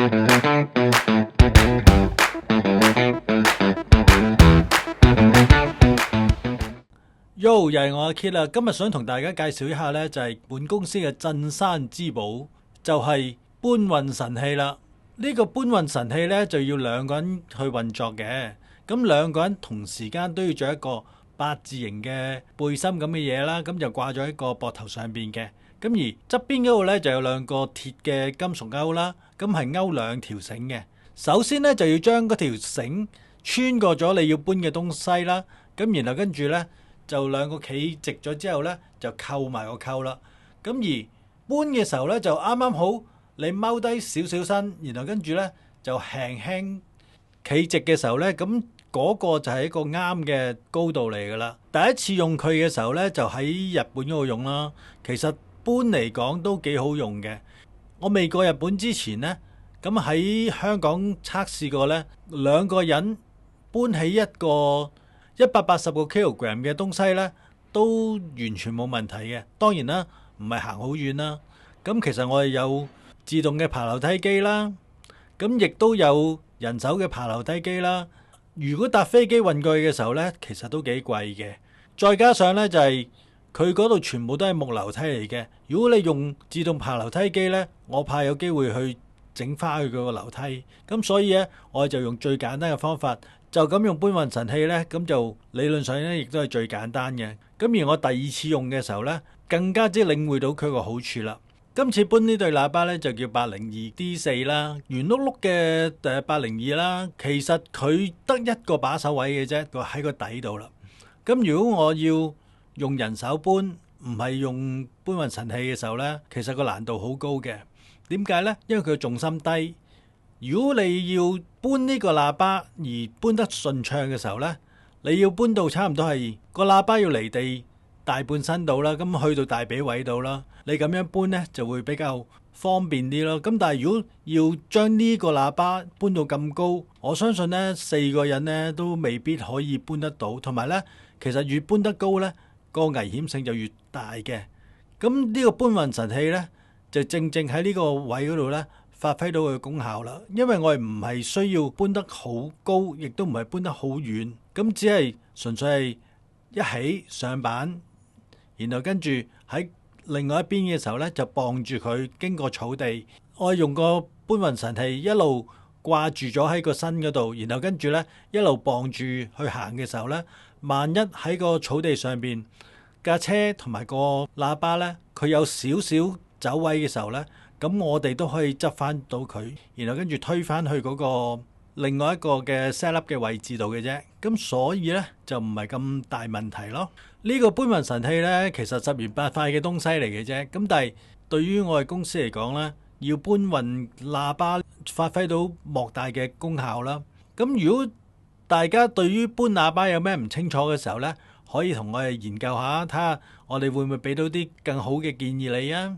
Yo，又係我阿 Kit 啦，今日想同大家介紹一下呢，就係本公司嘅鎮山之寶，就係搬運神器啦。呢個搬運神器呢，就要兩個人去運作嘅，咁兩個人同時間都要着一個八字形嘅背心咁嘅嘢啦，咁就掛咗喺個膊頭上邊嘅。咁而側邊嗰度呢，就有兩個鐵嘅金屬鈎啦，咁係勾兩條繩嘅。首先呢，就要將嗰條繩穿過咗你要搬嘅東西啦，咁然後跟住呢，就兩個企直咗之後呢，就扣埋個扣啦。咁而搬嘅時候呢，就啱啱好你踎低少少身，然後跟住呢，就輕輕企直嘅時候呢，咁嗰個就係一個啱嘅高度嚟噶啦。第一次用佢嘅時候呢，就喺日本嗰度用啦。其實搬嚟講都幾好用嘅。我未過日本之前呢，咁喺香港測試過呢，兩個人搬起一個180個 kilogram 嘅東西呢，都完全冇問題嘅。當然啦，唔係行好遠啦。咁其實我哋有自動嘅爬樓梯機啦，咁亦都有人手嘅爬樓梯機啦。如果搭飛機運過去嘅時候呢，其實都幾貴嘅。再加上呢，就係佢嗰度全部都係木樓梯嚟嘅。如果你用自動爬樓梯機呢，我怕有機會去整翻去嗰個樓梯。咁所以呢，我哋就用最簡單嘅方法。就咁用搬運神器呢，咁就理論上呢亦都係最簡單嘅。咁而我第二次用嘅時候呢，更加之領會到佢個好處啦。今次搬呢對喇叭呢，就叫802D4啦，圓碌碌嘅802啦。其實佢得一個把手位嘅啫，佢喺個底度啦。咁如果我要用人手搬，唔係用搬運神器嘅時候呢，其實個難度好高嘅。點解呢？因為佢重心低。如果你要搬呢個喇叭而搬得順暢嘅時候呢，你要搬到差唔多係個喇叭要離地大半身度啦，咁去到大髀位度啦，你咁樣搬呢就會比較方便啲咯。咁但係如果要將呢個喇叭搬到咁高，我相信呢4個人呢都未必可以搬得到，同埋呢其實越搬得高呢個危險性就越大嘅。咁呢個搬運神器呢，就正正喺呢個位嗰度呢，發揮到佢嘅功效啦，因為我哋唔係需要搬得好高，亦都唔係搬得好遠，咁只係純粹係一起上板，然後跟住喺另外一邊嘅時候呢，就綁住佢經過草地。我用個搬運神器一路掛住咗喺個身嗰度，然後跟住呢一路綁住去行嘅時候呢，萬一喺個草地上邊架車同埋個喇叭呢，佢有少少走位嘅時候呢，咁我哋都可以執翻到佢，然後跟住推返去嗰個另外一個嘅 set up 嘅位置度嘅啫。咁所以呢，就唔係咁大問題咯。呢個搬運神器呢，其實十元八塊嘅東西嚟嘅啫。咁但係對於我哋公司嚟講呢，要搬運喇叭發揮到莫大嘅功效啦。咁如果大家對於搬喇叭有咩唔清楚嘅時候呢，可以同我哋研究下，睇下我哋會唔會俾到啲更好嘅建議你啊。